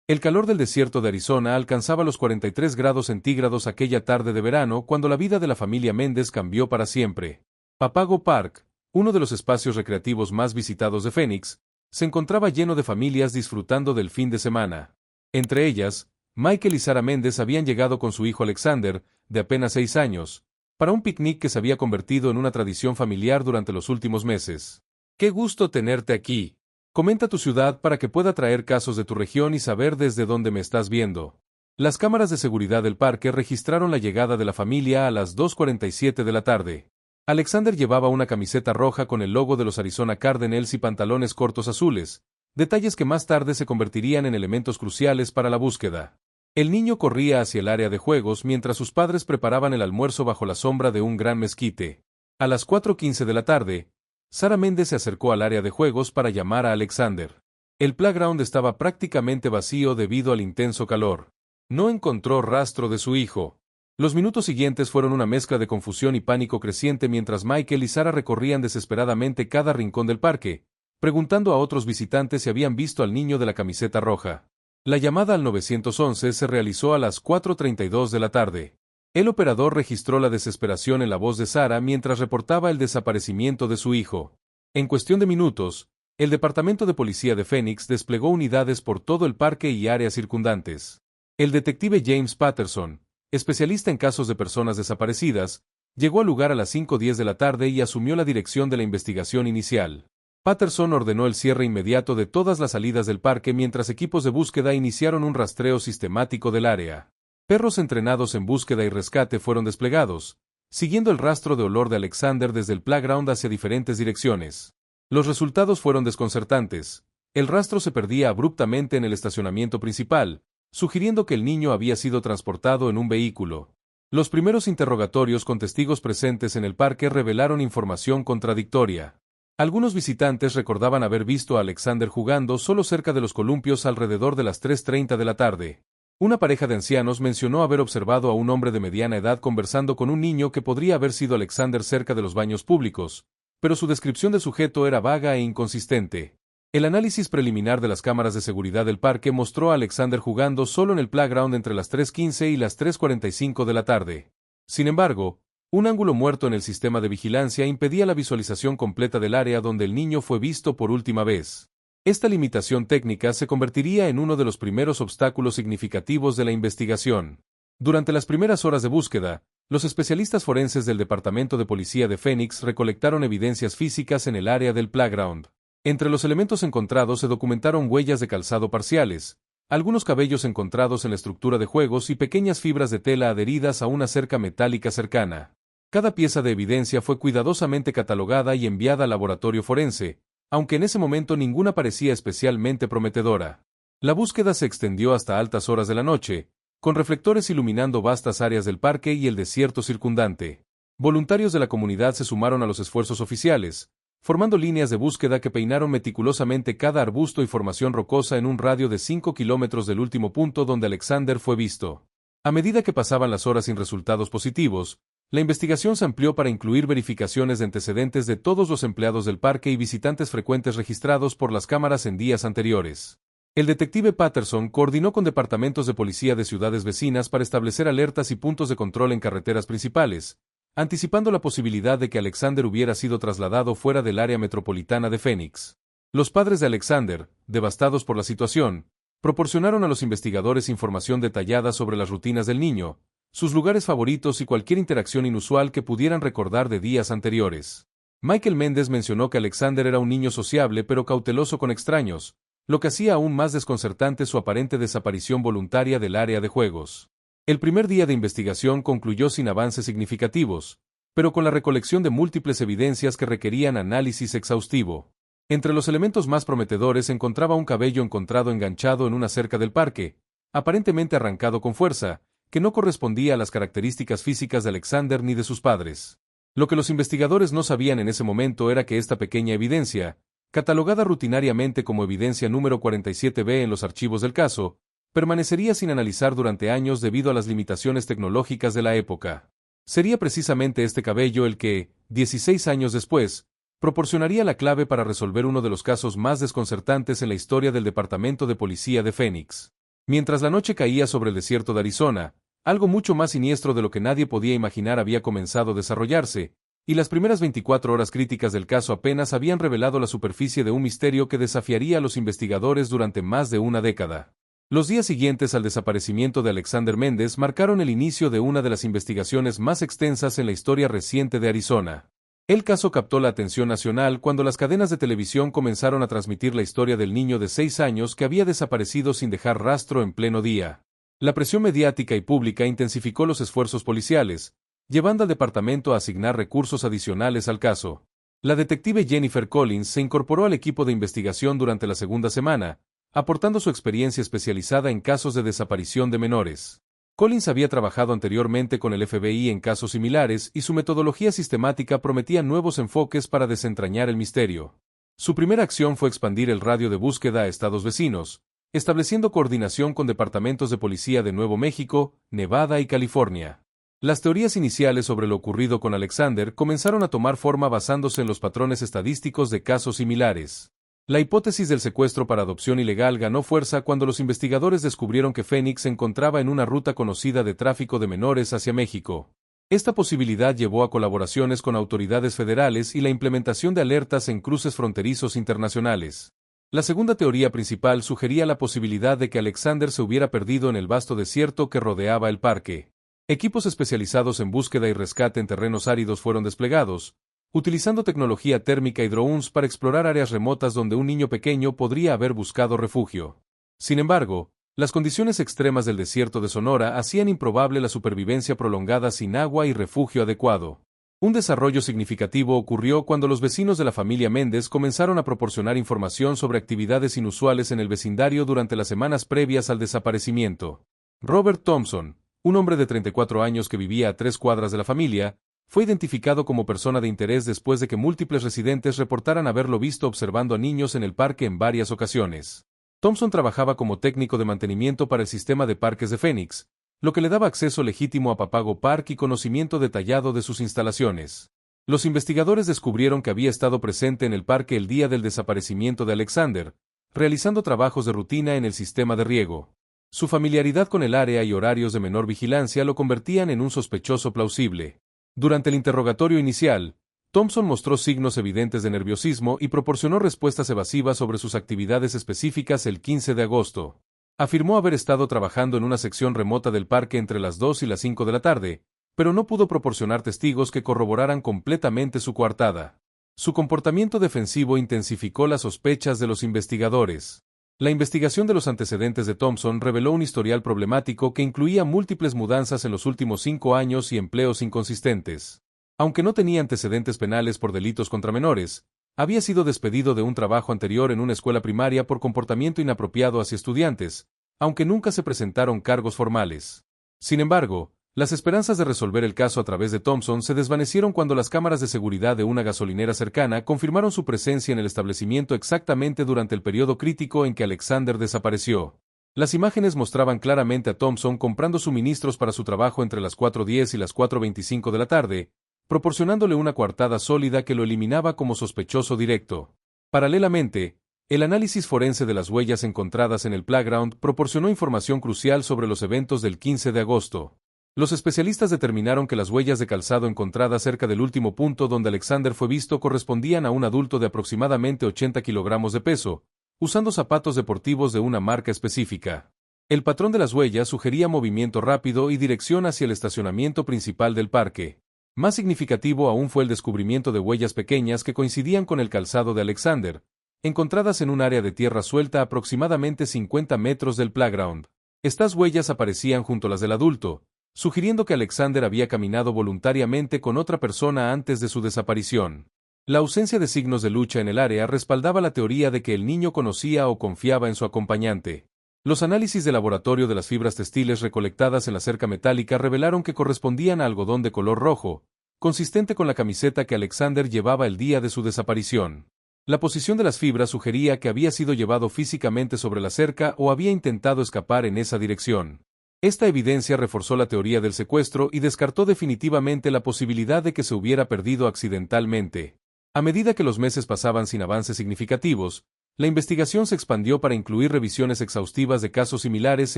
El calor del desierto de Arizona alcanzaba los 43 grados centígrados aquella tarde de verano cuando la vida de la familia Méndez cambió para siempre. Papago Park, uno de los espacios recreativos más visitados de Phoenix, se encontraba lleno de familias disfrutando del fin de semana. Entre ellas, Michael y Sara Méndez habían llegado con su hijo Alexander, de apenas 6 años, para un picnic que se había convertido en una tradición familiar durante los últimos meses. ¡Qué gusto tenerte aquí! Comenta tu ciudad para que pueda traer casos de tu región y saber desde dónde me estás viendo. Las cámaras de seguridad del parque registraron la llegada de la familia a las 2:47 de la tarde. Alexander llevaba una camiseta roja con el logo de los Arizona Cardinals y pantalones cortos azules, detalles que más tarde se convertirían en elementos cruciales para la búsqueda. El niño corría hacia el área de juegos mientras sus padres preparaban el almuerzo bajo la sombra de un gran mezquite. A las 4:15 de la tarde, Sara Méndez se acercó al área de juegos para llamar a Alexander. El playground estaba prácticamente vacío debido al intenso calor. No encontró rastro de su hijo. Los minutos siguientes fueron una mezcla de confusión y pánico creciente mientras Michael y Sara recorrían desesperadamente cada rincón del parque, preguntando a otros visitantes si habían visto al niño de la camiseta roja. La llamada al 911 se realizó a las 4:32 de la tarde. El operador registró la desesperación en la voz de Sara mientras reportaba el desaparecimiento de su hijo. En cuestión de minutos, el Departamento de Policía de Phoenix desplegó unidades por todo el parque y áreas circundantes. El detective James Patterson, especialista en casos de personas desaparecidas, llegó al lugar a las 5:10 de la tarde y asumió la dirección de la investigación inicial. Patterson ordenó el cierre inmediato de todas las salidas del parque mientras equipos de búsqueda iniciaron un rastreo sistemático del área. Perros entrenados en búsqueda y rescate fueron desplegados, siguiendo el rastro de olor de Alexander desde el playground hacia diferentes direcciones. Los resultados fueron desconcertantes. El rastro se perdía abruptamente en el estacionamiento principal, sugiriendo que el niño había sido transportado en un vehículo. Los primeros interrogatorios con testigos presentes en el parque revelaron información contradictoria. Algunos visitantes recordaban haber visto a Alexander jugando solo cerca de los columpios alrededor de las 3:30 de la tarde. Una pareja de ancianos mencionó haber observado a un hombre de mediana edad conversando con un niño que podría haber sido Alexander cerca de los baños públicos, pero su descripción del sujeto era vaga e inconsistente. El análisis preliminar de las cámaras de seguridad del parque mostró a Alexander jugando solo en el playground entre las 3:15 y las 3:45 de la tarde. Sin embargo, un ángulo muerto en el sistema de vigilancia impedía la visualización completa del área donde el niño fue visto por última vez. Esta limitación técnica se convertiría en uno de los primeros obstáculos significativos de la investigación. Durante las primeras horas de búsqueda, los especialistas forenses del Departamento de Policía de Phoenix recolectaron evidencias físicas en el área del playground. Entre los elementos encontrados se documentaron huellas de calzado parciales, algunos cabellos encontrados en la estructura de juegos y pequeñas fibras de tela adheridas a una cerca metálica cercana. Cada pieza de evidencia fue cuidadosamente catalogada y enviada al laboratorio forense, aunque en ese momento ninguna parecía especialmente prometedora. La búsqueda se extendió hasta altas horas de la noche, con reflectores iluminando vastas áreas del parque y el desierto circundante. Voluntarios de la comunidad se sumaron a los esfuerzos oficiales, formando líneas de búsqueda que peinaron meticulosamente cada arbusto y formación rocosa en un radio de 5 kilómetros del último punto donde Alexander fue visto. A medida que pasaban las horas sin resultados positivos, la investigación se amplió para incluir verificaciones de antecedentes de todos los empleados del parque y visitantes frecuentes registrados por las cámaras en días anteriores. El detective Patterson coordinó con departamentos de policía de ciudades vecinas para establecer alertas y puntos de control en carreteras principales, anticipando la posibilidad de que Alexander hubiera sido trasladado fuera del área metropolitana de Phoenix. Los padres de Alexander, devastados por la situación, proporcionaron a los investigadores información detallada sobre las rutinas del niño, sus lugares favoritos y cualquier interacción inusual que pudieran recordar de días anteriores. Michael Méndez mencionó que Alexander era un niño sociable pero cauteloso con extraños, lo que hacía aún más desconcertante su aparente desaparición voluntaria del área de juegos. El primer día de investigación concluyó sin avances significativos, pero con la recolección de múltiples evidencias que requerían análisis exhaustivo. Entre los elementos más prometedores se encontraba un cabello encontrado enganchado en una cerca del parque, aparentemente arrancado con fuerza, que no correspondía a las características físicas de Alexander ni de sus padres. Lo que los investigadores no sabían en ese momento era que esta pequeña evidencia, catalogada rutinariamente como evidencia número 47B en los archivos del caso, permanecería sin analizar durante años debido a las limitaciones tecnológicas de la época. Sería precisamente este cabello el que, 16 años después, proporcionaría la clave para resolver uno de los casos más desconcertantes en la historia del Departamento de Policía de Phoenix. Mientras la noche caía sobre el desierto de Arizona, algo mucho más siniestro de lo que nadie podía imaginar había comenzado a desarrollarse, y las primeras 24 horas críticas del caso apenas habían revelado la superficie de un misterio que desafiaría a los investigadores durante más de una década. Los días siguientes al desaparecimiento de Alexander Méndez marcaron el inicio de una de las investigaciones más extensas en la historia reciente de Arizona. El caso captó la atención nacional cuando las cadenas de televisión comenzaron a transmitir la historia del niño de 6 años que había desaparecido sin dejar rastro en pleno día. La presión mediática y pública intensificó los esfuerzos policiales, llevando al departamento a asignar recursos adicionales al caso. La detective Jennifer Collins se incorporó al equipo de investigación durante la segunda semana, aportando su experiencia especializada en casos de desaparición de menores. Collins había trabajado anteriormente con el FBI en casos similares y su metodología sistemática prometía nuevos enfoques para desentrañar el misterio. Su primera acción fue expandir el radio de búsqueda a estados vecinos, estableciendo coordinación con departamentos de policía de Nuevo México, Nevada y California. Las teorías iniciales sobre lo ocurrido con Alexander comenzaron a tomar forma basándose en los patrones estadísticos de casos similares. La hipótesis del secuestro para adopción ilegal ganó fuerza cuando los investigadores descubrieron que Phoenix se encontraba en una ruta conocida de tráfico de menores hacia México. Esta posibilidad llevó a colaboraciones con autoridades federales y la implementación de alertas en cruces fronterizos internacionales. La segunda teoría principal sugería la posibilidad de que Alexander se hubiera perdido en el vasto desierto que rodeaba el parque. Equipos especializados en búsqueda y rescate en terrenos áridos fueron desplegados, utilizando tecnología térmica y drones para explorar áreas remotas donde un niño pequeño podría haber buscado refugio. Sin embargo, las condiciones extremas del desierto de Sonora hacían improbable la supervivencia prolongada sin agua y refugio adecuado. Un desarrollo significativo ocurrió cuando los vecinos de la familia Méndez comenzaron a proporcionar información sobre actividades inusuales en el vecindario durante las semanas previas al desaparecimiento. Robert Thompson, un hombre de 34 años que vivía a 3 cuadras de la familia, fue identificado como persona de interés después de que múltiples residentes reportaran haberlo visto observando a niños en el parque en varias ocasiones. Thompson trabajaba como técnico de mantenimiento para el sistema de parques de Phoenix, lo que le daba acceso legítimo a Papago Park y conocimiento detallado de sus instalaciones. Los investigadores descubrieron que había estado presente en el parque el día del desaparecimiento de Alexander, realizando trabajos de rutina en el sistema de riego. Su familiaridad con el área y horarios de menor vigilancia lo convertían en un sospechoso plausible. Durante el interrogatorio inicial, Thompson mostró signos evidentes de nerviosismo y proporcionó respuestas evasivas sobre sus actividades específicas el 15 de agosto. Afirmó haber estado trabajando en una sección remota del parque entre las 2 y las 5 de la tarde, pero no pudo proporcionar testigos que corroboraran completamente su coartada. Su comportamiento defensivo intensificó las sospechas de los investigadores. La investigación de los antecedentes de Thompson reveló un historial problemático que incluía múltiples mudanzas en los últimos 5 años y empleos inconsistentes. Aunque no tenía antecedentes penales por delitos contra menores, había sido despedido de un trabajo anterior en una escuela primaria por comportamiento inapropiado hacia estudiantes, aunque nunca se presentaron cargos formales. Sin embargo, las esperanzas de resolver el caso a través de Thompson se desvanecieron cuando las cámaras de seguridad de una gasolinera cercana confirmaron su presencia en el establecimiento exactamente durante el periodo crítico en que Alexander desapareció. Las imágenes mostraban claramente a Thompson comprando suministros para su trabajo entre las 4:10 y las 4:25 de la tarde, proporcionándole una coartada sólida que lo eliminaba como sospechoso directo. Paralelamente, el análisis forense de las huellas encontradas en el playground proporcionó información crucial sobre los eventos del 15 de agosto. Los especialistas determinaron que las huellas de calzado encontradas cerca del último punto donde Alexander fue visto correspondían a un adulto de aproximadamente 80 kilogramos de peso, usando zapatos deportivos de una marca específica. El patrón de las huellas sugería movimiento rápido y dirección hacia el estacionamiento principal del parque. Más significativo aún fue el descubrimiento de huellas pequeñas que coincidían con el calzado de Alexander, encontradas en un área de tierra suelta a aproximadamente 50 metros del playground. Estas huellas aparecían junto a las del adulto, sugiriendo que Alexander había caminado voluntariamente con otra persona antes de su desaparición. La ausencia de signos de lucha en el área respaldaba la teoría de que el niño conocía o confiaba en su acompañante. Los análisis de laboratorio de las fibras textiles recolectadas en la cerca metálica revelaron que correspondían a algodón de color rojo, consistente con la camiseta que Alexander llevaba el día de su desaparición. La posición de las fibras sugería que había sido llevado físicamente sobre la cerca o había intentado escapar en esa dirección. Esta evidencia reforzó la teoría del secuestro y descartó definitivamente la posibilidad de que se hubiera perdido accidentalmente. A medida que los meses pasaban sin avances significativos, La investigación se expandió para incluir revisiones exhaustivas de casos similares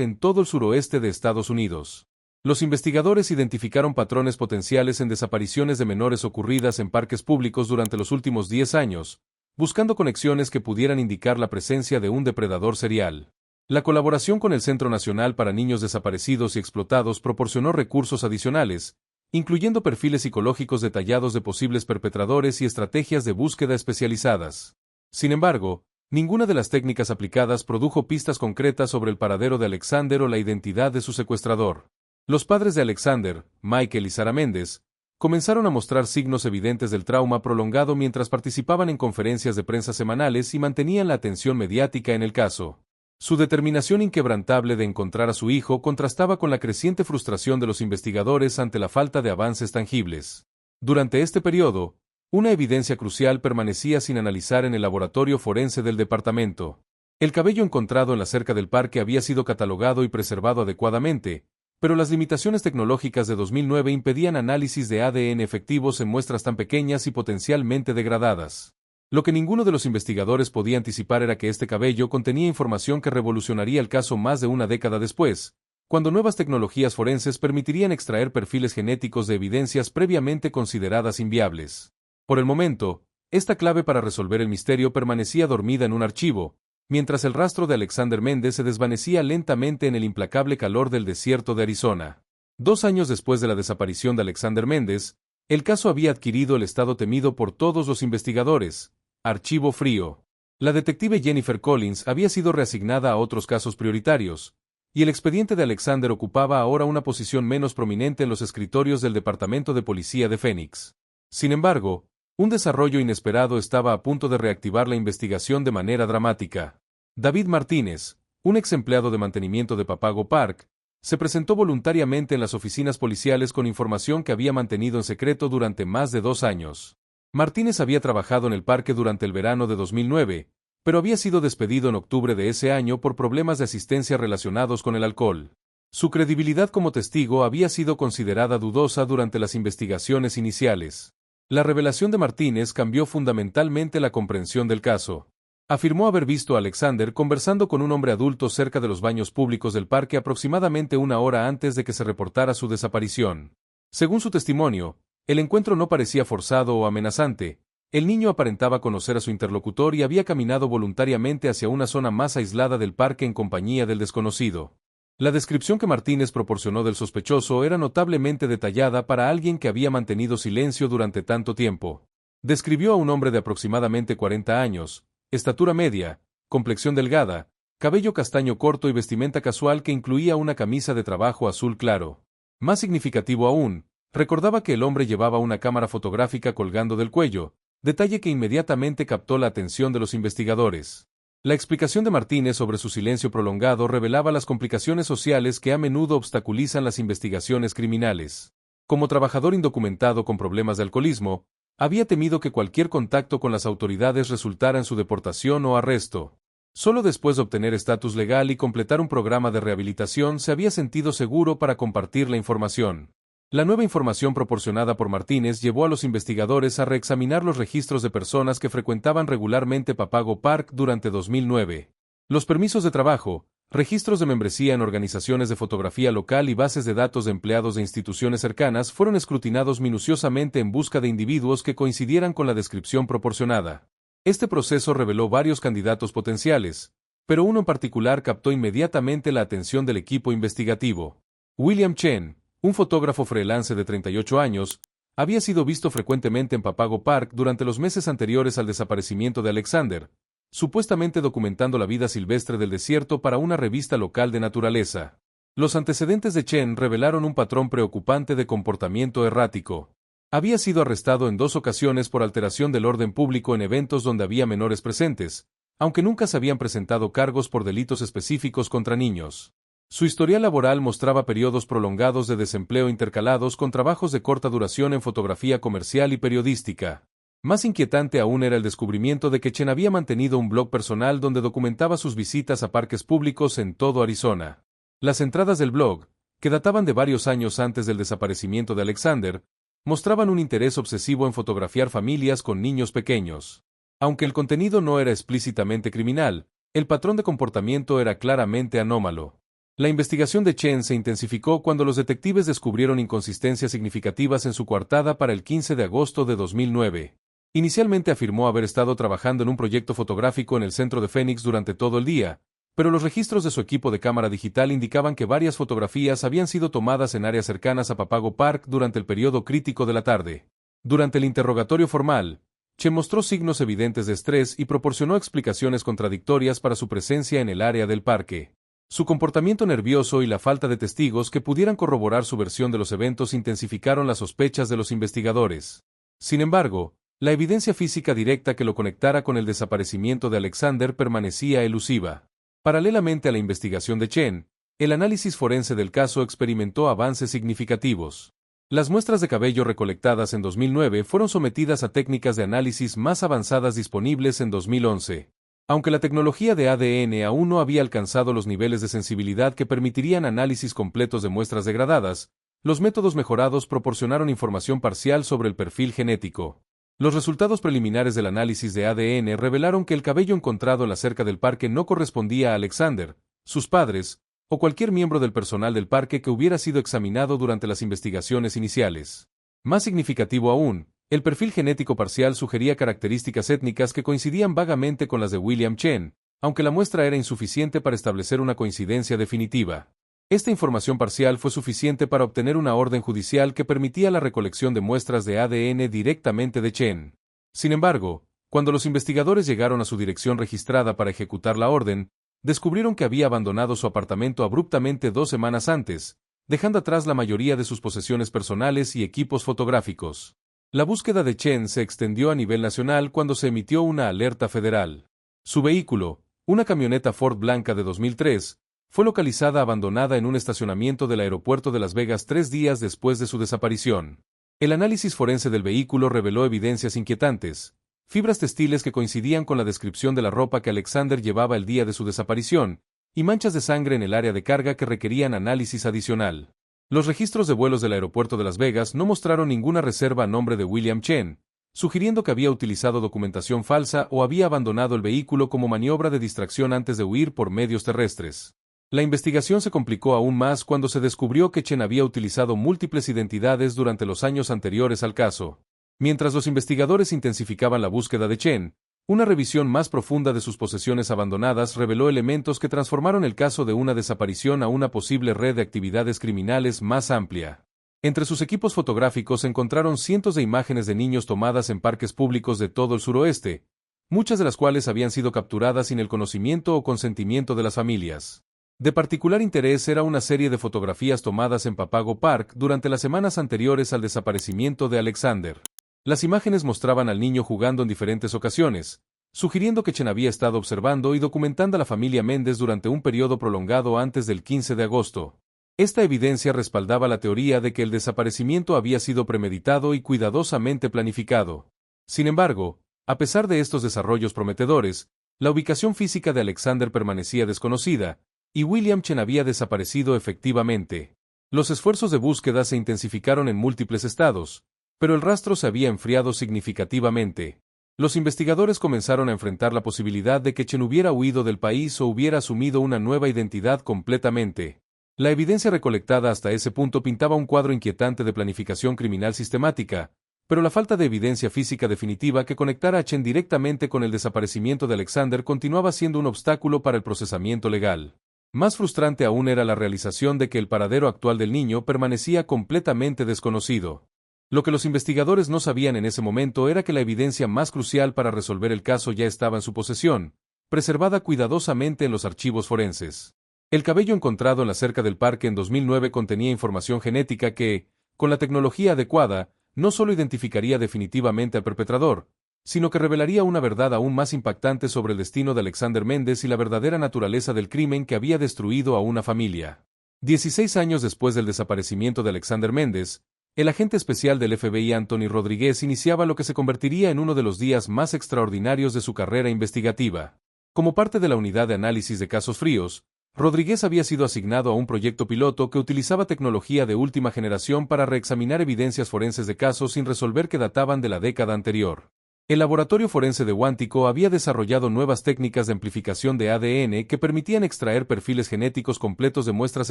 en todo el suroeste de Estados Unidos. Los investigadores identificaron patrones potenciales en desapariciones de menores ocurridas en parques públicos durante los últimos 10 años, buscando conexiones que pudieran indicar la presencia de un depredador serial. La colaboración con el Centro Nacional para Niños Desaparecidos y Explotados proporcionó recursos adicionales, incluyendo perfiles psicológicos detallados de posibles perpetradores y estrategias de búsqueda especializadas. Sin embargo, ninguna de las técnicas aplicadas produjo pistas concretas sobre el paradero de Alexander o la identidad de su secuestrador. Los padres de Alexander, Michael y Sarah Méndez, comenzaron a mostrar signos evidentes del trauma prolongado mientras participaban en conferencias de prensa semanales y mantenían la atención mediática en el caso. Su determinación inquebrantable de encontrar a su hijo contrastaba con la creciente frustración de los investigadores ante la falta de avances tangibles. Durante este periodo, una evidencia crucial permanecía sin analizar en el laboratorio forense del departamento. El cabello encontrado en la cerca del parque había sido catalogado y preservado adecuadamente, pero las limitaciones tecnológicas de 2009 impedían análisis de ADN efectivos en muestras tan pequeñas y potencialmente degradadas. Lo que ninguno de los investigadores podía anticipar era que este cabello contenía información que revolucionaría el caso más de una década después, cuando nuevas tecnologías forenses permitirían extraer perfiles genéticos de evidencias previamente consideradas inviables. Por el momento, esta clave para resolver el misterio permanecía dormida en un archivo, mientras el rastro de Alexander Méndez se desvanecía lentamente en el implacable calor del desierto de Arizona. 2 años después de la desaparición de Alexander Méndez, el caso había adquirido el estado temido por todos los investigadores: archivo frío. La detective Jennifer Collins había sido reasignada a otros casos prioritarios, y el expediente de Alexander ocupaba ahora una posición menos prominente en los escritorios del Departamento de Policía de Phoenix. Sin embargo, un desarrollo inesperado estaba a punto de reactivar la investigación de manera dramática. David Martínez, un ex empleado de mantenimiento de Papago Park, se presentó voluntariamente en las oficinas policiales con información que había mantenido en secreto durante más de 2 años. Martínez había trabajado en el parque durante el verano de 2009, pero había sido despedido en octubre de ese año por problemas de asistencia relacionados con el alcohol. Su credibilidad como testigo había sido considerada dudosa durante las investigaciones iniciales. La revelación de Martínez cambió fundamentalmente la comprensión del caso. Afirmó haber visto a Alexander conversando con un hombre adulto cerca de los baños públicos del parque aproximadamente 1 hora antes de que se reportara su desaparición. Según su testimonio, el encuentro no parecía forzado o amenazante. El niño aparentaba conocer a su interlocutor y había caminado voluntariamente hacia una zona más aislada del parque en compañía del desconocido. La descripción que Martínez proporcionó del sospechoso era notablemente detallada para alguien que había mantenido silencio durante tanto tiempo. Describió a un hombre de aproximadamente 40 años, estatura media, complexión delgada, cabello castaño corto y vestimenta casual que incluía una camisa de trabajo azul claro. Más significativo aún, recordaba que el hombre llevaba una cámara fotográfica colgando del cuello, detalle que inmediatamente captó la atención de los investigadores. La explicación de Martínez sobre su silencio prolongado revelaba las complicaciones sociales que a menudo obstaculizan las investigaciones criminales. Como trabajador indocumentado con problemas de alcoholismo, había temido que cualquier contacto con las autoridades resultara en su deportación o arresto. Solo después de obtener estatus legal y completar un programa de rehabilitación se había sentido seguro para compartir la información. La nueva información proporcionada por Martínez llevó a los investigadores a reexaminar los registros de personas que frecuentaban regularmente Papago Park durante 2009. Los permisos de trabajo, registros de membresía en organizaciones de fotografía local y bases de datos de empleados de instituciones cercanas fueron escrutinados minuciosamente en busca de individuos que coincidieran con la descripción proporcionada. Este proceso reveló varios candidatos potenciales, pero uno en particular captó inmediatamente la atención del equipo investigativo. William Chen, un fotógrafo freelance de 38 años, había sido visto frecuentemente en Papago Park durante los meses anteriores al desaparecimiento de Alexander, supuestamente documentando la vida silvestre del desierto para una revista local de naturaleza. Los antecedentes de Chen revelaron un patrón preocupante de comportamiento errático. Había sido arrestado en 2 ocasiones por alteración del orden público en eventos donde había menores presentes, aunque nunca se habían presentado cargos por delitos específicos contra niños. Su historial laboral mostraba periodos prolongados de desempleo intercalados con trabajos de corta duración en fotografía comercial y periodística. Más inquietante aún era el descubrimiento de que Chen había mantenido un blog personal donde documentaba sus visitas a parques públicos en todo Arizona. Las entradas del blog, que databan de varios años antes del desaparecimiento de Alexander, mostraban un interés obsesivo en fotografiar familias con niños pequeños. Aunque el contenido no era explícitamente criminal, el patrón de comportamiento era claramente anómalo. La investigación de Chen se intensificó cuando los detectives descubrieron inconsistencias significativas en su coartada para el 15 de agosto de 2009. Inicialmente afirmó haber estado trabajando en un proyecto fotográfico en el centro de Phoenix durante todo el día, pero los registros de su equipo de cámara digital indicaban que varias fotografías habían sido tomadas en áreas cercanas a Papago Park durante el periodo crítico de la tarde. Durante el interrogatorio formal, Chen mostró signos evidentes de estrés y proporcionó explicaciones contradictorias para su presencia en el área del parque. Su comportamiento nervioso y la falta de testigos que pudieran corroborar su versión de los eventos intensificaron las sospechas de los investigadores. Sin embargo, la evidencia física directa que lo conectara con el desaparecimiento de Alexander permanecía elusiva. Paralelamente a la investigación de Chen, el análisis forense del caso experimentó avances significativos. Las muestras de cabello recolectadas en 2009 fueron sometidas a técnicas de análisis más avanzadas disponibles en 2011. Aunque la tecnología de ADN aún no había alcanzado los niveles de sensibilidad que permitirían análisis completos de muestras degradadas, los métodos mejorados proporcionaron información parcial sobre el perfil genético. Los resultados preliminares del análisis de ADN revelaron que el cabello encontrado en la cerca del parque no correspondía a Alexander, sus padres, o cualquier miembro del personal del parque que hubiera sido examinado durante las investigaciones iniciales. Más significativo aún, el perfil genético parcial sugería características étnicas que coincidían vagamente con las de William Chen, aunque la muestra era insuficiente para establecer una coincidencia definitiva. Esta información parcial fue suficiente para obtener una orden judicial que permitía la recolección de muestras de ADN directamente de Chen. Sin embargo, cuando los investigadores llegaron a su dirección registrada para ejecutar la orden, descubrieron que había abandonado su apartamento abruptamente 2 semanas antes, dejando atrás la mayoría de sus posesiones personales y equipos fotográficos. La búsqueda de Chen se extendió a nivel nacional cuando se emitió una alerta federal. Su vehículo, una camioneta Ford blanca de 2003, fue localizada abandonada en un estacionamiento del aeropuerto de Las Vegas 3 días después de su desaparición. El análisis forense del vehículo reveló evidencias inquietantes, fibras textiles que coincidían con la descripción de la ropa que Alexander llevaba el día de su desaparición, y manchas de sangre en el área de carga que requerían análisis adicional. Los registros de vuelos del aeropuerto de Las Vegas no mostraron ninguna reserva a nombre de William Chen, sugiriendo que había utilizado documentación falsa o había abandonado el vehículo como maniobra de distracción antes de huir por medios terrestres. La investigación se complicó aún más cuando se descubrió que Chen había utilizado múltiples identidades durante los años anteriores al caso. Mientras los investigadores intensificaban la búsqueda de Chen, una revisión más profunda de sus posesiones abandonadas reveló elementos que transformaron el caso de una desaparición a una posible red de actividades criminales más amplia. Entre sus equipos fotográficos se encontraron cientos de imágenes de niños tomadas en parques públicos de todo el suroeste, muchas de las cuales habían sido capturadas sin el conocimiento o consentimiento de las familias. De particular interés era una serie de fotografías tomadas en Papago Park durante las semanas anteriores al desaparecimiento de Alexander. Las imágenes mostraban al niño jugando en diferentes ocasiones, sugiriendo que Chen había estado observando y documentando a la familia Méndez durante un periodo prolongado antes del 15 de agosto. Esta evidencia respaldaba la teoría de que el desaparecimiento había sido premeditado y cuidadosamente planificado. Sin embargo, a pesar de estos desarrollos prometedores, la ubicación física de Alexander permanecía desconocida, y William Chen había desaparecido efectivamente. Los esfuerzos de búsqueda se intensificaron en múltiples estados, pero el rastro se había enfriado significativamente. Los investigadores comenzaron a enfrentar la posibilidad de que Chen hubiera huido del país o hubiera asumido una nueva identidad completamente. La evidencia recolectada hasta ese punto pintaba un cuadro inquietante de planificación criminal sistemática, pero la falta de evidencia física definitiva que conectara a Chen directamente con el desaparecimiento de Alexander continuaba siendo un obstáculo para el procesamiento legal. Más frustrante aún era la realización de que el paradero actual del niño permanecía completamente desconocido. Lo que los investigadores no sabían en ese momento era que la evidencia más crucial para resolver el caso ya estaba en su posesión, preservada cuidadosamente en los archivos forenses. El cabello encontrado en la cerca del parque en 2009 contenía información genética que, con la tecnología adecuada, no solo identificaría definitivamente al perpetrador, sino que revelaría una verdad aún más impactante sobre el destino de Alexander Méndez y la verdadera naturaleza del crimen que había destruido a una familia. 16 años después del desaparecimiento de Alexander Méndez, el agente especial del FBI Anthony Rodríguez iniciaba lo que se convertiría en uno de los días más extraordinarios de su carrera investigativa. Como parte de la unidad de análisis de casos fríos, Rodríguez había sido asignado a un proyecto piloto que utilizaba tecnología de última generación para reexaminar evidencias forenses de casos sin resolver que databan de la década anterior. El laboratorio forense de Quantico había desarrollado nuevas técnicas de amplificación de ADN que permitían extraer perfiles genéticos completos de muestras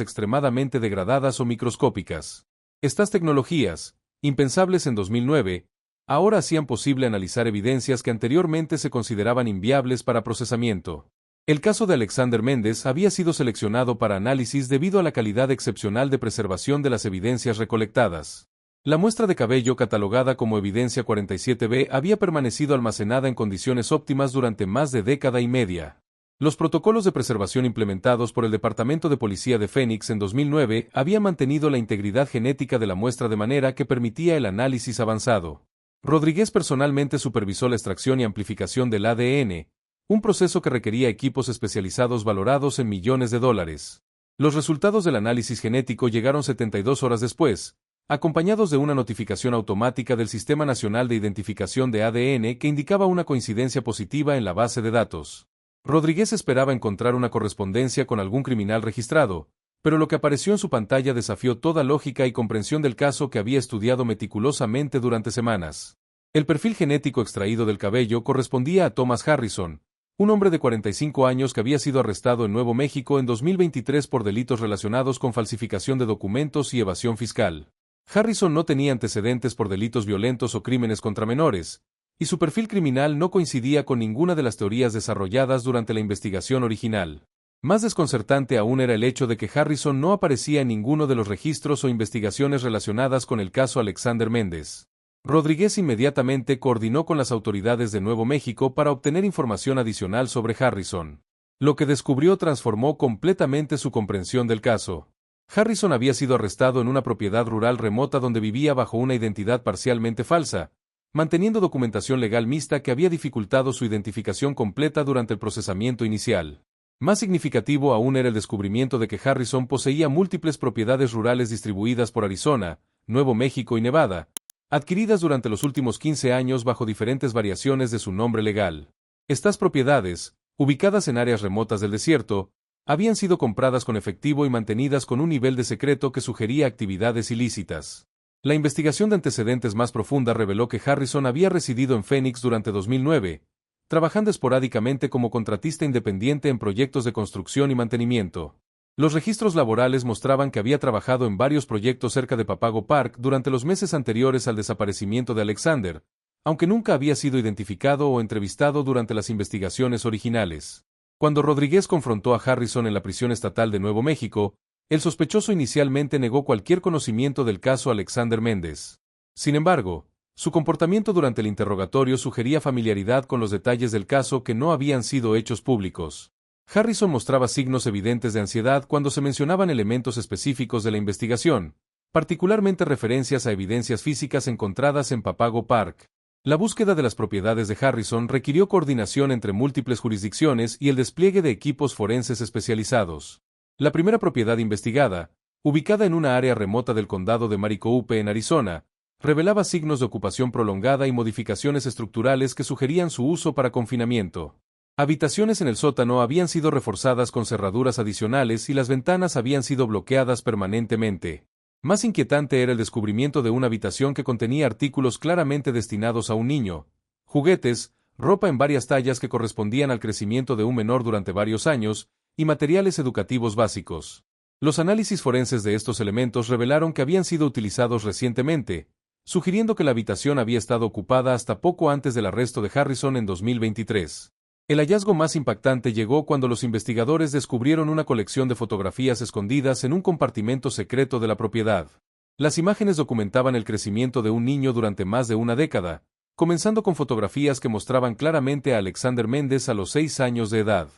extremadamente degradadas o microscópicas. Estas tecnologías, impensables en 2009, ahora hacían posible analizar evidencias que anteriormente se consideraban inviables para procesamiento. El caso de Alexander Méndez había sido seleccionado para análisis debido a la calidad excepcional de preservación de las evidencias recolectadas. La muestra de cabello catalogada como evidencia 47B había permanecido almacenada en condiciones óptimas durante más de década y media. Los protocolos de preservación implementados por el Departamento de Policía de Phoenix en 2009 habían mantenido la integridad genética de la muestra de manera que permitía el análisis avanzado. Rodríguez personalmente supervisó la extracción y amplificación del ADN, un proceso que requería equipos especializados valorados en millones de dólares. Los resultados del análisis genético llegaron 72 horas después, acompañados de una notificación automática del Sistema Nacional de Identificación de ADN que indicaba una coincidencia positiva en la base de datos. Rodríguez esperaba encontrar una correspondencia con algún criminal registrado, pero lo que apareció en su pantalla desafió toda lógica y comprensión del caso que había estudiado meticulosamente durante semanas. El perfil genético extraído del cabello correspondía a Thomas Harrison, un hombre de 45 años que había sido arrestado en Nuevo México en 2023 por delitos relacionados con falsificación de documentos y evasión fiscal. Harrison no tenía antecedentes por delitos violentos o crímenes contra menores, y su perfil criminal no coincidía con ninguna de las teorías desarrolladas durante la investigación original. Más desconcertante aún era el hecho de que Harrison no aparecía en ninguno de los registros o investigaciones relacionadas con el caso Alexander Méndez. Rodríguez inmediatamente coordinó con las autoridades de Nuevo México para obtener información adicional sobre Harrison. Lo que descubrió transformó completamente su comprensión del caso. Harrison había sido arrestado en una propiedad rural remota donde vivía bajo una identidad parcialmente falsa, manteniendo documentación legal mixta que había dificultado su identificación completa durante el procesamiento inicial. Más significativo aún era el descubrimiento de que Harrison poseía múltiples propiedades rurales distribuidas por Arizona, Nuevo México y Nevada, adquiridas durante los últimos 15 años bajo diferentes variaciones de su nombre legal. Estas propiedades, ubicadas en áreas remotas del desierto, habían sido compradas con efectivo y mantenidas con un nivel de secreto que sugería actividades ilícitas. La investigación de antecedentes más profunda reveló que Harrison había residido en Phoenix durante 2009, trabajando esporádicamente como contratista independiente en proyectos de construcción y mantenimiento. Los registros laborales mostraban que había trabajado en varios proyectos cerca de Papago Park durante los meses anteriores al desaparecimiento de Alexander, aunque nunca había sido identificado o entrevistado durante las investigaciones originales. Cuando Rodríguez confrontó a Harrison en la prisión estatal de Nuevo México, el sospechoso inicialmente negó cualquier conocimiento del caso Alexander Méndez. Sin embargo, su comportamiento durante el interrogatorio sugería familiaridad con los detalles del caso que no habían sido hechos públicos. Harrison mostraba signos evidentes de ansiedad cuando se mencionaban elementos específicos de la investigación, particularmente referencias a evidencias físicas encontradas en Papago Park. La búsqueda de las propiedades de Harrison requirió coordinación entre múltiples jurisdicciones y el despliegue de equipos forenses especializados. La primera propiedad investigada, ubicada en una área remota del condado de Maricopa en Arizona, revelaba signos de ocupación prolongada y modificaciones estructurales que sugerían su uso para confinamiento. Habitaciones en el sótano habían sido reforzadas con cerraduras adicionales y las ventanas habían sido bloqueadas permanentemente. Más inquietante era el descubrimiento de una habitación que contenía artículos claramente destinados a un niño, juguetes, ropa en varias tallas que correspondían al crecimiento de un menor durante varios años, y materiales educativos básicos. Los análisis forenses de estos elementos revelaron que habían sido utilizados recientemente, sugiriendo que la habitación había estado ocupada hasta poco antes del arresto de Harrison en 2023. El hallazgo más impactante llegó cuando los investigadores descubrieron una colección de fotografías escondidas en un compartimento secreto de la propiedad. Las imágenes documentaban el crecimiento de un niño durante más de una década, comenzando con fotografías que mostraban claramente a Alexander Méndez a los 6 años de edad.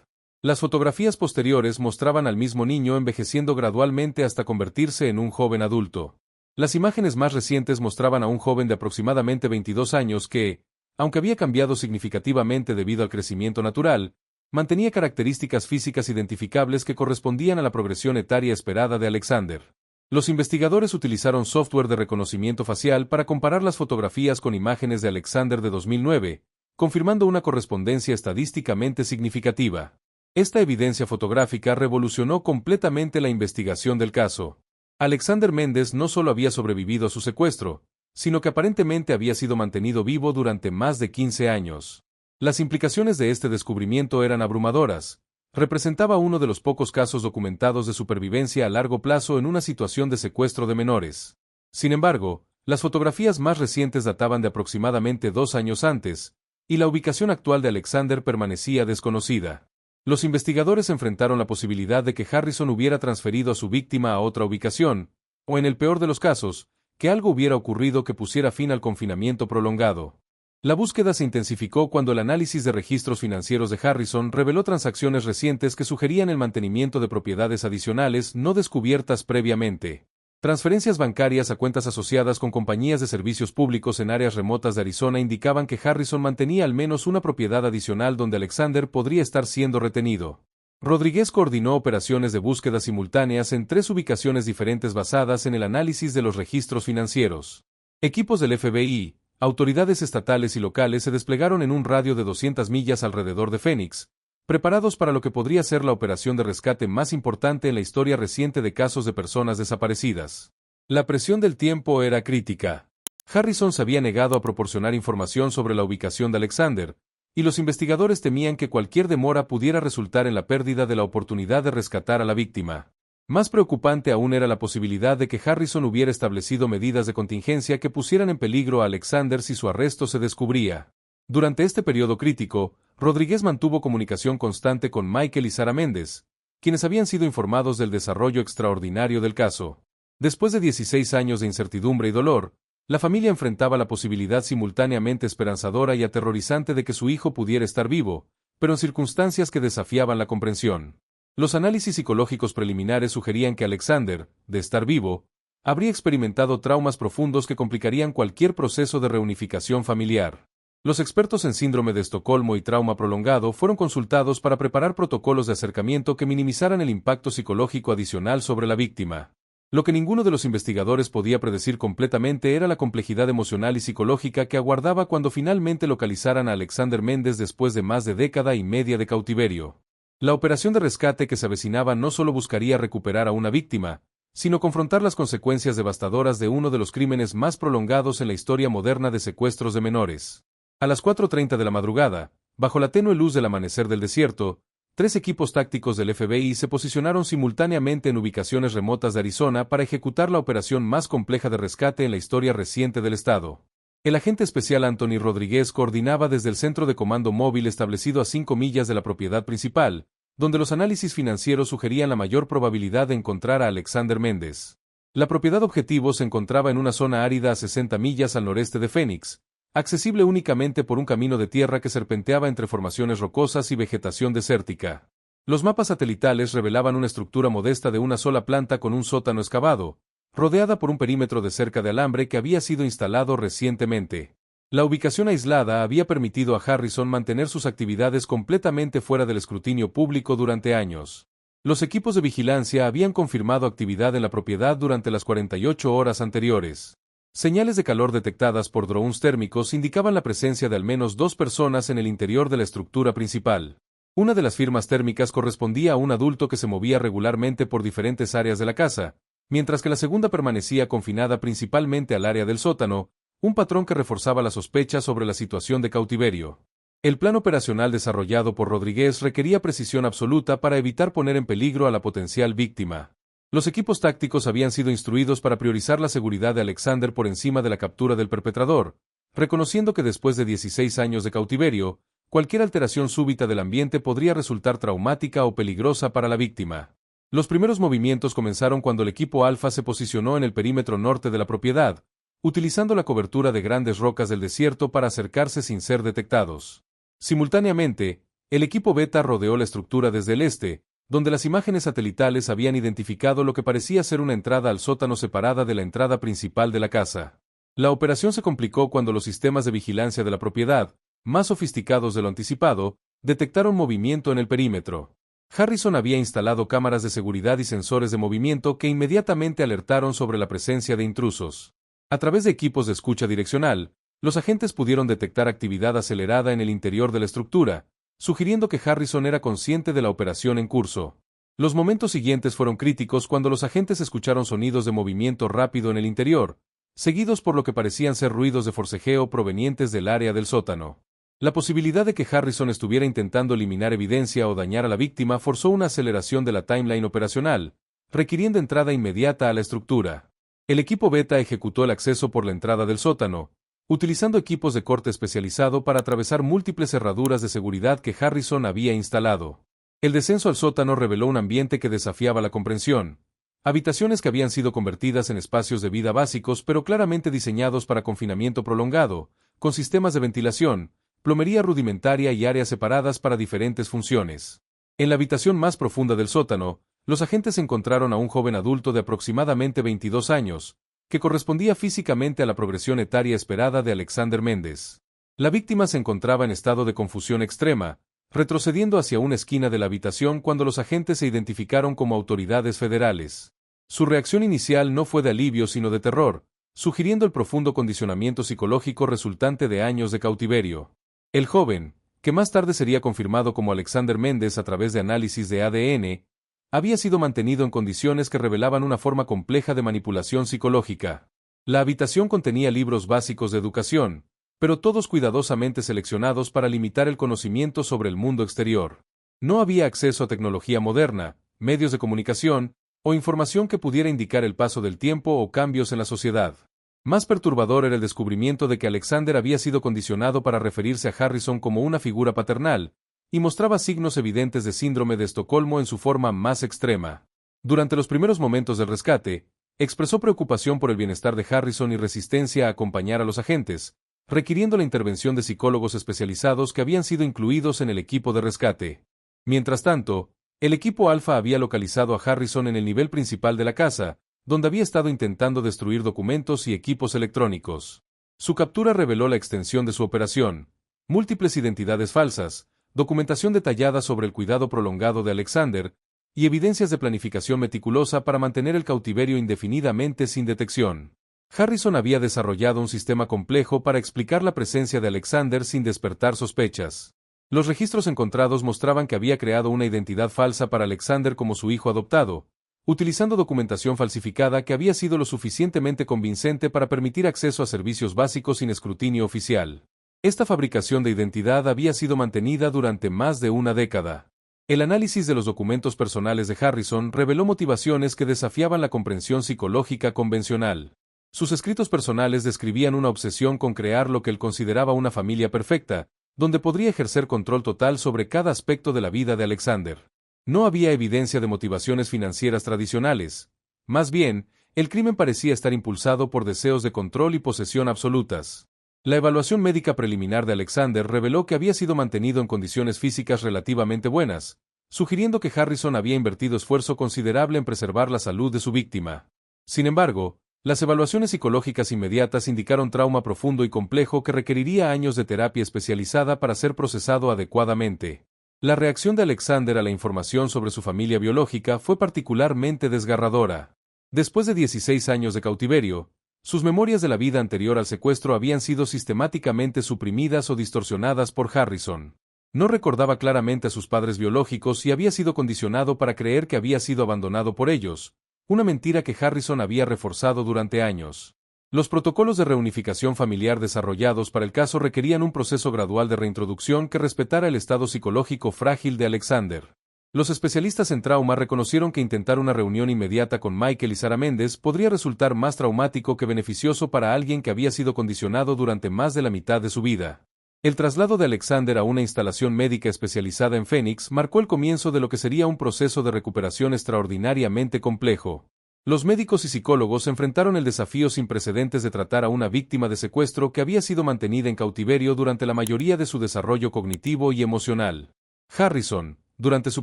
Las fotografías posteriores mostraban al mismo niño envejeciendo gradualmente hasta convertirse en un joven adulto. Las imágenes más recientes mostraban a un joven de aproximadamente 22 años que, aunque había cambiado significativamente debido al crecimiento natural, mantenía características físicas identificables que correspondían a la progresión etaria esperada de Alexander. Los investigadores utilizaron software de reconocimiento facial para comparar las fotografías con imágenes de Alexander de 2009, confirmando una correspondencia estadísticamente significativa. Esta evidencia fotográfica revolucionó completamente la investigación del caso. Alexander Méndez no solo había sobrevivido a su secuestro, sino que aparentemente había sido mantenido vivo durante más de 15 años. Las implicaciones de este descubrimiento eran abrumadoras. Representaba uno de los pocos casos documentados de supervivencia a largo plazo en una situación de secuestro de menores. Sin embargo, las fotografías más recientes databan de aproximadamente 2 años antes, y la ubicación actual de Alexander permanecía desconocida. Los investigadores enfrentaron la posibilidad de que Harrison hubiera transferido a su víctima a otra ubicación, o en el peor de los casos, que algo hubiera ocurrido que pusiera fin al confinamiento prolongado. La búsqueda se intensificó cuando el análisis de registros financieros de Harrison reveló transacciones recientes que sugerían el mantenimiento de propiedades adicionales no descubiertas previamente. Transferencias bancarias a cuentas asociadas con compañías de servicios públicos en áreas remotas de Arizona indicaban que Harrison mantenía al menos una propiedad adicional donde Alexander podría estar siendo retenido. Rodríguez coordinó operaciones de búsqueda simultáneas en 3 ubicaciones diferentes basadas en el análisis de los registros financieros. Equipos del FBI, autoridades estatales y locales se desplegaron en un radio de 200 millas alrededor de Phoenix, preparados para lo que podría ser la operación de rescate más importante en la historia reciente de casos de personas desaparecidas. La presión del tiempo era crítica. Harrison se había negado a proporcionar información sobre la ubicación de Alexander, y los investigadores temían que cualquier demora pudiera resultar en la pérdida de la oportunidad de rescatar a la víctima. Más preocupante aún era la posibilidad de que Harrison hubiera establecido medidas de contingencia que pusieran en peligro a Alexander si su arresto se descubría. Durante este periodo crítico, Rodríguez mantuvo comunicación constante con Michael y Sarah Méndez, quienes habían sido informados del desarrollo extraordinario del caso. Después de 16 años de incertidumbre y dolor, la familia enfrentaba la posibilidad simultáneamente esperanzadora y aterrorizante de que su hijo pudiera estar vivo, pero en circunstancias que desafiaban la comprensión. Los análisis psicológicos preliminares sugerían que Alexander, de estar vivo, habría experimentado traumas profundos que complicarían cualquier proceso de reunificación familiar. Los expertos en síndrome de Estocolmo y trauma prolongado fueron consultados para preparar protocolos de acercamiento que minimizaran el impacto psicológico adicional sobre la víctima. Lo que ninguno de los investigadores podía predecir completamente era la complejidad emocional y psicológica que aguardaba cuando finalmente localizaran a Alexander Méndez después de más de década y media de cautiverio. La operación de rescate que se avecinaba no solo buscaría recuperar a una víctima, sino confrontar las consecuencias devastadoras de uno de los crímenes más prolongados en la historia moderna de secuestros de menores. A las 4:30 de la madrugada, bajo la tenue luz del amanecer del desierto, 3 equipos tácticos del FBI se posicionaron simultáneamente en ubicaciones remotas de Arizona para ejecutar la operación más compleja de rescate en la historia reciente del estado. El agente especial Anthony Rodríguez coordinaba desde el centro de comando móvil establecido a 5 millas de la propiedad principal, donde los análisis financieros sugerían la mayor probabilidad de encontrar a Alexander Méndez. La propiedad objetivo se encontraba en una zona árida a 60 millas al noreste de Phoenix, accesible únicamente por un camino de tierra que serpenteaba entre formaciones rocosas y vegetación desértica. Los mapas satelitales revelaban una estructura modesta de una sola planta con un sótano excavado, rodeada por un perímetro de cerca de alambre que había sido instalado recientemente. La ubicación aislada había permitido a Harrison mantener sus actividades completamente fuera del escrutinio público durante años. Los equipos de vigilancia habían confirmado actividad en la propiedad durante las 48 horas anteriores. Señales de calor detectadas por drones térmicos indicaban la presencia de al menos 2 personas en el interior de la estructura principal. Una de las firmas térmicas correspondía a un adulto que se movía regularmente por diferentes áreas de la casa, mientras que la segunda permanecía confinada principalmente al área del sótano, un patrón que reforzaba la sospecha sobre la situación de cautiverio. El plan operacional desarrollado por Rodríguez requería precisión absoluta para evitar poner en peligro a la potencial víctima. Los equipos tácticos habían sido instruidos para priorizar la seguridad de Alexander por encima de la captura del perpetrador, reconociendo que después de 16 años de cautiverio, cualquier alteración súbita del ambiente podría resultar traumática o peligrosa para la víctima. Los primeros movimientos comenzaron cuando el equipo Alfa se posicionó en el perímetro norte de la propiedad, utilizando la cobertura de grandes rocas del desierto para acercarse sin ser detectados. Simultáneamente, el equipo Beta rodeó la estructura desde el este, donde las imágenes satelitales habían identificado lo que parecía ser una entrada al sótano separada de la entrada principal de la casa. La operación se complicó cuando los sistemas de vigilancia de la propiedad, más sofisticados de lo anticipado, detectaron movimiento en el perímetro. Harrison había instalado cámaras de seguridad y sensores de movimiento que inmediatamente alertaron sobre la presencia de intrusos. A través de equipos de escucha direccional, los agentes pudieron detectar actividad acelerada en el interior de la estructura, sugiriendo que Harrison era consciente de la operación en curso. Los momentos siguientes fueron críticos cuando los agentes escucharon sonidos de movimiento rápido en el interior, seguidos por lo que parecían ser ruidos de forcejeo provenientes del área del sótano. La posibilidad de que Harrison estuviera intentando eliminar evidencia o dañar a la víctima forzó una aceleración de la timeline operacional, requiriendo entrada inmediata a la estructura. El equipo Beta ejecutó el acceso por la entrada del sótano, utilizando equipos de corte especializado para atravesar múltiples cerraduras de seguridad que Harrison había instalado. El descenso al sótano reveló un ambiente que desafiaba la comprensión. Habitaciones que habían sido convertidas en espacios de vida básicos pero claramente diseñados para confinamiento prolongado, con sistemas de ventilación, plomería rudimentaria y áreas separadas para diferentes funciones. En la habitación más profunda del sótano, los agentes encontraron a un joven adulto de aproximadamente 22 años, que correspondía físicamente a la progresión etaria esperada de Alexander Méndez. La víctima se encontraba en estado de confusión extrema, retrocediendo hacia una esquina de la habitación cuando los agentes se identificaron como autoridades federales. Su reacción inicial no fue de alivio sino de terror, sugiriendo el profundo condicionamiento psicológico resultante de años de cautiverio. El joven, que más tarde sería confirmado como Alexander Méndez a través de análisis de ADN, había sido mantenido en condiciones que revelaban una forma compleja de manipulación psicológica. La habitación contenía libros básicos de educación, pero todos cuidadosamente seleccionados para limitar el conocimiento sobre el mundo exterior. No había acceso a tecnología moderna, medios de comunicación, o información que pudiera indicar el paso del tiempo o cambios en la sociedad. Más perturbador era el descubrimiento de que Alexander había sido condicionado para referirse a Harrison como una figura paternal, y mostraba signos evidentes de síndrome de Estocolmo en su forma más extrema. Durante los primeros momentos del rescate, expresó preocupación por el bienestar de Harrison y resistencia a acompañar a los agentes, requiriendo la intervención de psicólogos especializados que habían sido incluidos en el equipo de rescate. Mientras tanto, el equipo Alpha había localizado a Harrison en el nivel principal de la casa, donde había estado intentando destruir documentos y equipos electrónicos. Su captura reveló la extensión de su operación, múltiples identidades falsas, documentación detallada sobre el cuidado prolongado de Alexander, y evidencias de planificación meticulosa para mantener el cautiverio indefinidamente sin detección. Harrison había desarrollado un sistema complejo para explicar la presencia de Alexander sin despertar sospechas. Los registros encontrados mostraban que había creado una identidad falsa para Alexander como su hijo adoptado, utilizando documentación falsificada que había sido lo suficientemente convincente para permitir acceso a servicios básicos sin escrutinio oficial. Esta fabricación de identidad había sido mantenida durante más de una década. El análisis de los documentos personales de Harrison reveló motivaciones que desafiaban la comprensión psicológica convencional. Sus escritos personales describían una obsesión con crear lo que él consideraba una familia perfecta, donde podría ejercer control total sobre cada aspecto de la vida de Alexander. No había evidencia de motivaciones financieras tradicionales. Más bien, el crimen parecía estar impulsado por deseos de control y posesión absolutas. La evaluación médica preliminar de Alexander reveló que había sido mantenido en condiciones físicas relativamente buenas, sugiriendo que Harrison había invertido esfuerzo considerable en preservar la salud de su víctima. Sin embargo, las evaluaciones psicológicas inmediatas indicaron trauma profundo y complejo que requeriría años de terapia especializada para ser procesado adecuadamente. La reacción de Alexander a la información sobre su familia biológica fue particularmente desgarradora. Después de 16 años de cautiverio, sus memorias de la vida anterior al secuestro habían sido sistemáticamente suprimidas o distorsionadas por Harrison. No recordaba claramente a sus padres biológicos y había sido condicionado para creer que había sido abandonado por ellos, una mentira que Harrison había reforzado durante años. Los protocolos de reunificación familiar desarrollados para el caso requerían un proceso gradual de reintroducción que respetara el estado psicológico frágil de Alexander. Los especialistas en trauma reconocieron que intentar una reunión inmediata con Michael y Sara Méndez podría resultar más traumático que beneficioso para alguien que había sido condicionado durante más de la mitad de su vida. El traslado de Alexander a una instalación médica especializada en Phoenix marcó el comienzo de lo que sería un proceso de recuperación extraordinariamente complejo. Los médicos y psicólogos enfrentaron el desafío sin precedentes de tratar a una víctima de secuestro que había sido mantenida en cautiverio durante la mayoría de su desarrollo cognitivo y emocional. Harrison, durante su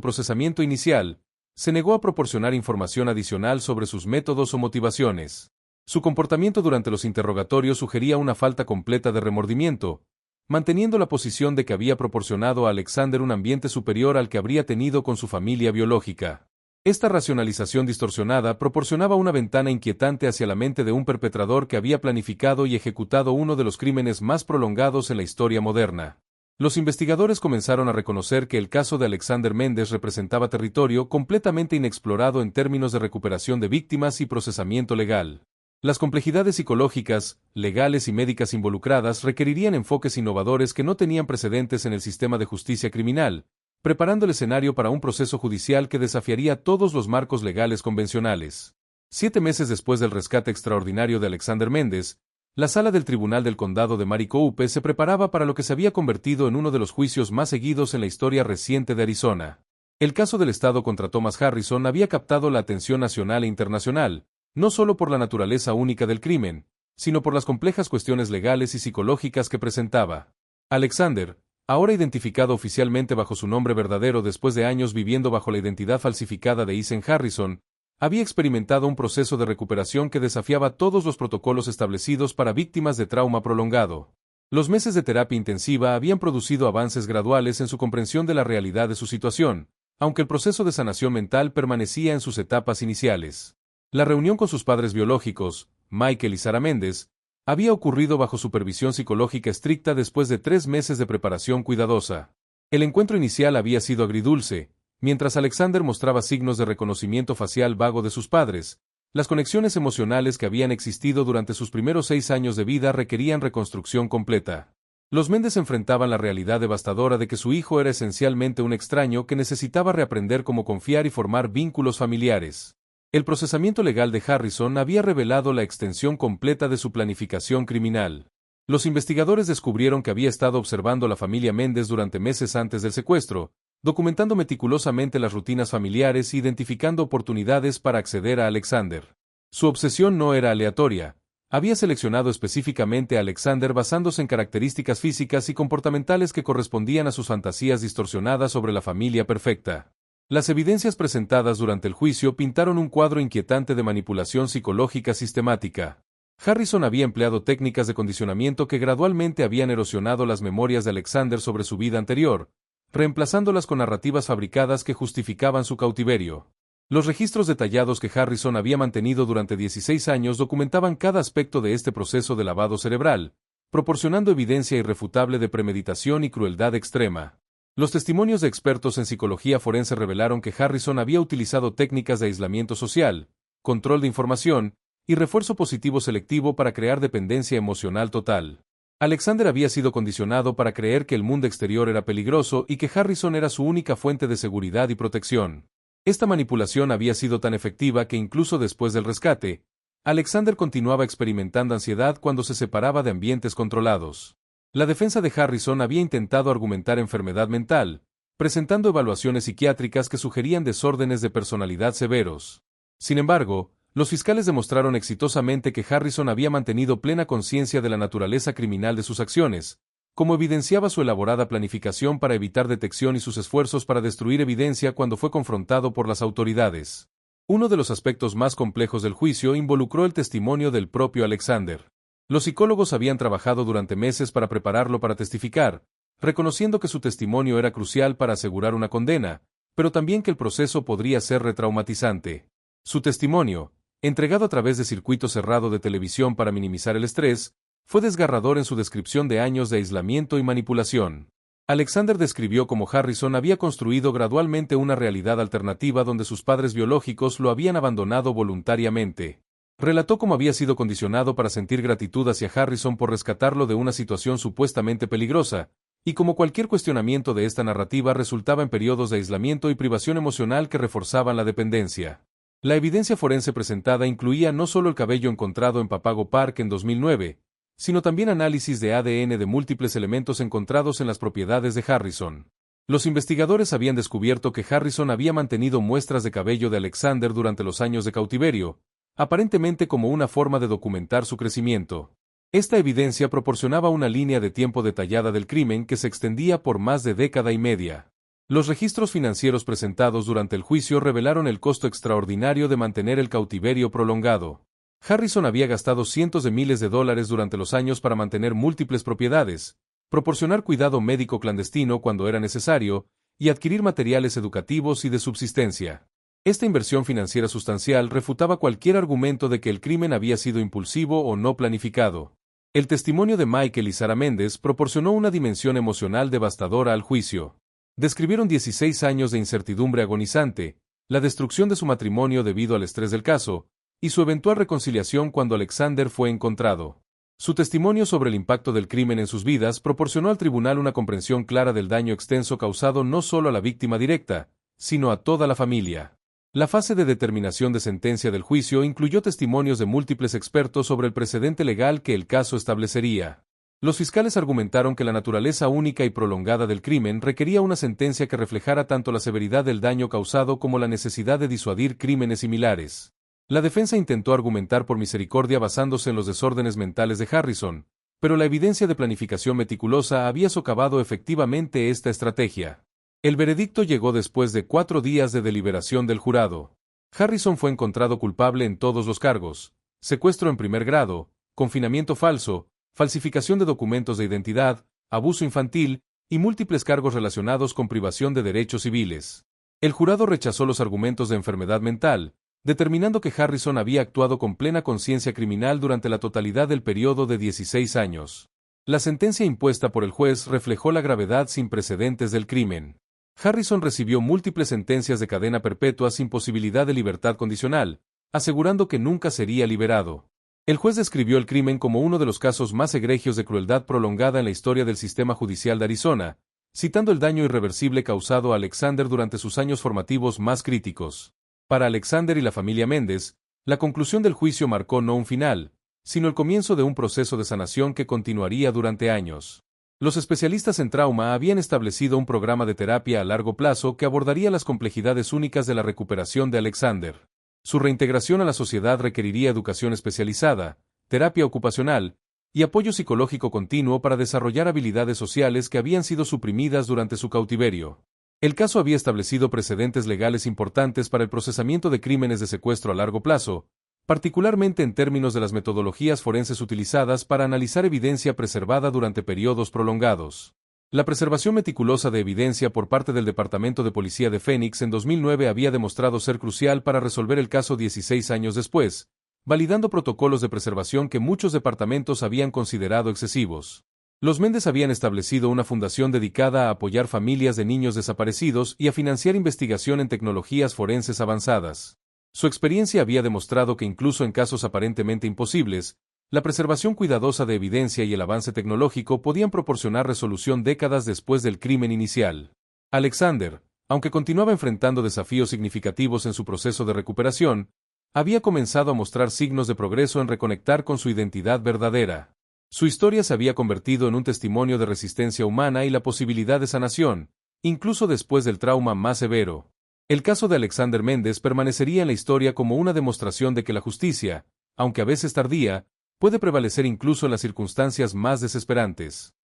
procesamiento inicial, se negó a proporcionar información adicional sobre sus métodos o motivaciones. Su comportamiento durante los interrogatorios sugería una falta completa de remordimiento, manteniendo la posición de que había proporcionado a Alexander un ambiente superior al que habría tenido con su familia biológica. Esta racionalización distorsionada proporcionaba una ventana inquietante hacia la mente de un perpetrador que había planificado y ejecutado uno de los crímenes más prolongados en la historia moderna. Los investigadores comenzaron a reconocer que el caso de Alexander Méndez representaba territorio completamente inexplorado en términos de recuperación de víctimas y procesamiento legal. Las complejidades psicológicas, legales y médicas involucradas requerirían enfoques innovadores que no tenían precedentes en el sistema de justicia criminal, preparando el escenario para un proceso judicial que desafiaría todos los marcos legales convencionales. 7 meses después del rescate extraordinario de Alexander Méndez, la sala del Tribunal del Condado de Maricopa se preparaba para lo que se había convertido en uno de los juicios más seguidos en la historia reciente de Arizona. El caso del Estado contra Thomas Harrison había captado la atención nacional e internacional, no solo por la naturaleza única del crimen, sino por las complejas cuestiones legales y psicológicas que presentaba. Alexander, ahora identificado oficialmente bajo su nombre verdadero después de años viviendo bajo la identidad falsificada de Ethan Harrison, había experimentado un proceso de recuperación que desafiaba todos los protocolos establecidos para víctimas de trauma prolongado. Los meses de terapia intensiva habían producido avances graduales en su comprensión de la realidad de su situación, aunque el proceso de sanación mental permanecía en sus etapas iniciales. La reunión con sus padres biológicos, Michael y Sarah Méndez, había ocurrido bajo supervisión psicológica estricta después de 3 meses de preparación cuidadosa. El encuentro inicial había sido agridulce. Mientras Alexander mostraba signos de reconocimiento facial vago de sus padres, las conexiones emocionales que habían existido durante sus primeros 6 años de vida requerían reconstrucción completa. Los Méndez enfrentaban la realidad devastadora de que su hijo era esencialmente un extraño que necesitaba reaprender cómo confiar y formar vínculos familiares. El procesamiento legal de Harrison había revelado la extensión completa de su planificación criminal. Los investigadores descubrieron que había estado observando a la familia Méndez durante meses antes del secuestro, documentando meticulosamente las rutinas familiares e identificando oportunidades para acceder a Alexander. Su obsesión no era aleatoria. Había seleccionado específicamente a Alexander basándose en características físicas y comportamentales que correspondían a sus fantasías distorsionadas sobre la familia perfecta. Las evidencias presentadas durante el juicio pintaron un cuadro inquietante de manipulación psicológica sistemática. Harrison había empleado técnicas de condicionamiento que gradualmente habían erosionado las memorias de Alexander sobre su vida anterior, reemplazándolas con narrativas fabricadas que justificaban su cautiverio. Los registros detallados que Harrison había mantenido durante 16 años documentaban cada aspecto de este proceso de lavado cerebral, proporcionando evidencia irrefutable de premeditación y crueldad extrema. Los testimonios de expertos en psicología forense revelaron que Harrison había utilizado técnicas de aislamiento social, control de información y refuerzo positivo selectivo para crear dependencia emocional total. Alexander había sido condicionado para creer que el mundo exterior era peligroso y que Harrison era su única fuente de seguridad y protección. Esta manipulación había sido tan efectiva que incluso después del rescate, Alexander continuaba experimentando ansiedad cuando se separaba de ambientes controlados. La defensa de Harrison había intentado argumentar enfermedad mental, presentando evaluaciones psiquiátricas que sugerían desórdenes de personalidad severos. Sin embargo, los fiscales demostraron exitosamente que Harrison había mantenido plena conciencia de la naturaleza criminal de sus acciones, como evidenciaba su elaborada planificación para evitar detección y sus esfuerzos para destruir evidencia cuando fue confrontado por las autoridades. Uno de los aspectos más complejos del juicio involucró el testimonio del propio Alexander. Los psicólogos habían trabajado durante meses para prepararlo para testificar, reconociendo que su testimonio era crucial para asegurar una condena, pero también que el proceso podría ser retraumatizante. Su testimonio, entregado a través de circuito cerrado de televisión para minimizar el estrés, fue desgarrador en su descripción de años de aislamiento y manipulación. Alexander describió cómo Harrison había construido gradualmente una realidad alternativa donde sus padres biológicos lo habían abandonado voluntariamente. Relató cómo había sido condicionado para sentir gratitud hacia Harrison por rescatarlo de una situación supuestamente peligrosa, y como cualquier cuestionamiento de esta narrativa resultaba en periodos de aislamiento y privación emocional que reforzaban la dependencia. La evidencia forense presentada incluía no solo el cabello encontrado en Papago Park en 2009, sino también análisis de ADN de múltiples elementos encontrados en las propiedades de Harrison. Los investigadores habían descubierto que Harrison había mantenido muestras de cabello de Alexander durante los años de cautiverio, aparentemente como una forma de documentar su crecimiento. Esta evidencia proporcionaba una línea de tiempo detallada del crimen que se extendía por más de década y media. Los registros financieros presentados durante el juicio revelaron el costo extraordinario de mantener el cautiverio prolongado. Harrison había gastado cientos de miles de dólares durante los años para mantener múltiples propiedades, proporcionar cuidado médico clandestino cuando era necesario, y adquirir materiales educativos y de subsistencia. Esta inversión financiera sustancial refutaba cualquier argumento de que el crimen había sido impulsivo o no planificado. El testimonio de Michael y Sarah Méndez proporcionó una dimensión emocional devastadora al juicio. Describieron 16 años de incertidumbre agonizante, la destrucción de su matrimonio debido al estrés del caso, y su eventual reconciliación cuando Alexander fue encontrado. Su testimonio sobre el impacto del crimen en sus vidas proporcionó al tribunal una comprensión clara del daño extenso causado no solo a la víctima directa, sino a toda la familia. La fase de determinación de sentencia del juicio incluyó testimonios de múltiples expertos sobre el precedente legal que el caso establecería. Los fiscales argumentaron que la naturaleza única y prolongada del crimen requería una sentencia que reflejara tanto la severidad del daño causado como la necesidad de disuadir crímenes similares. La defensa intentó argumentar por misericordia basándose en los desórdenes mentales de Harrison, pero la evidencia de planificación meticulosa había socavado efectivamente esta estrategia. El veredicto llegó después de 4 días de deliberación del jurado. Harrison fue encontrado culpable en todos los cargos: secuestro en primer grado, confinamiento falso, falsificación de documentos de identidad, abuso infantil, y múltiples cargos relacionados con privación de derechos civiles. El jurado rechazó los argumentos de enfermedad mental, determinando que Harrison había actuado con plena conciencia criminal durante la totalidad del periodo de 16 años. La sentencia impuesta por el juez reflejó la gravedad sin precedentes del crimen. Harrison recibió múltiples sentencias de cadena perpetua sin posibilidad de libertad condicional, asegurando que nunca sería liberado. El juez describió el crimen como uno de los casos más egregios de crueldad prolongada en la historia del sistema judicial de Arizona, citando el daño irreversible causado a Alexander durante sus años formativos más críticos. Para Alexander y la familia Méndez, la conclusión del juicio marcó no un final, sino el comienzo de un proceso de sanación que continuaría durante años. Los especialistas en trauma habían establecido un programa de terapia a largo plazo que abordaría las complejidades únicas de la recuperación de Alexander. Su reintegración a la sociedad requeriría educación especializada, terapia ocupacional y apoyo psicológico continuo para desarrollar habilidades sociales que habían sido suprimidas durante su cautiverio. El caso había establecido precedentes legales importantes para el procesamiento de crímenes de secuestro a largo plazo, particularmente en términos de las metodologías forenses utilizadas para analizar evidencia preservada durante periodos prolongados. La preservación meticulosa de evidencia por parte del Departamento de Policía de Phoenix en 2009 había demostrado ser crucial para resolver el caso 16 años después, validando protocolos de preservación que muchos departamentos habían considerado excesivos. Los Méndez habían establecido una fundación dedicada a apoyar familias de niños desaparecidos y a financiar investigación en tecnologías forenses avanzadas. Su experiencia había demostrado que incluso en casos aparentemente imposibles, la preservación cuidadosa de evidencia y el avance tecnológico podían proporcionar resolución décadas después del crimen inicial. Alexander, aunque continuaba enfrentando desafíos significativos en su proceso de recuperación, había comenzado a mostrar signos de progreso en reconectar con su identidad verdadera. Su historia se había convertido en un testimonio de resistencia humana y la posibilidad de sanación, incluso después del trauma más severo. El caso de Alexander Méndez permanecería en la historia como una demostración de que la justicia, aunque a veces tardía, puede prevalecer incluso en las circunstancias más desesperantes.